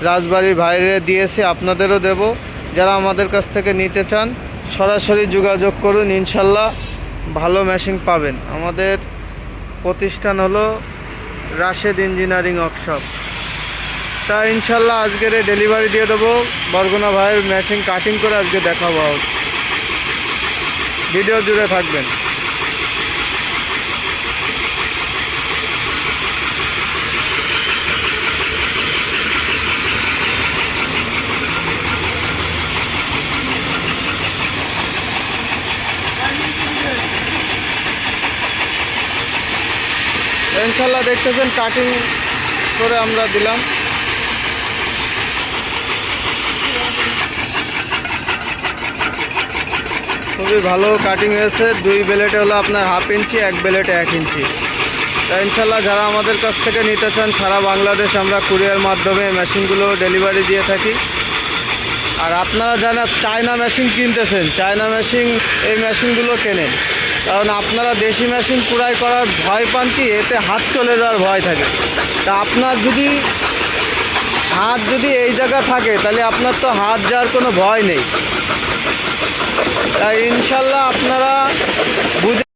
রাজবাড়ির বাইরে দিয়েছি, আপনাদেরও দেব। যারা আমাদের কাছ থেকে নিতে চান সরাসরি যোগাযোগ করুন, ইনশাল্লাহ ভালো মেশিন পাবেন। আমাদের প্রতিষ্ঠান হলো রাশেদ ইঞ্জিনিয়ারিং ওয়ার্কশপ। তা ইনশাল্লাহ আজকের ডেলিভারি দিয়ে দেবো। বরগুনা ভাইয়ের মেশিন কাটিং করে আজকে দেখাবো। ভিডিও জুড়ে থাকবেন। ইনশাল্লাহ দেখতেছেন কাটিং করে আমরা দিলাম। খুবই ভালো কাটিং হয়েছে। 2 বেলেটে হলো আপনার 1/2 ইঞ্চি, 1 বেলেটে 1 ইঞ্চি। তা ইনশাল্লাহ যারা আমাদের কাছ থেকে নিতে চান সারা বাংলাদেশ আমরা কুরিয়ার মাধ্যমে মেশিনগুলো ডেলিভারি দিয়ে থাকি। আর আপনারা যারা চায়না মেশিন কিনতেছেন, চায়না মেশিন এই মেশিনগুলো কেনেন, কারণ আপনারা দেশি মেশিন কুড়াই করার ভয় পান কি, এতে হাত চলে যাওয়ার ভয় থাকে। তা আপনার হাত যদি এই জায়গা থাকে তাহলে আপনার তো হাত যাওয়ার কোনো ভয় নেই। তাই ইনশাল্লাহ আপনারা বুঝে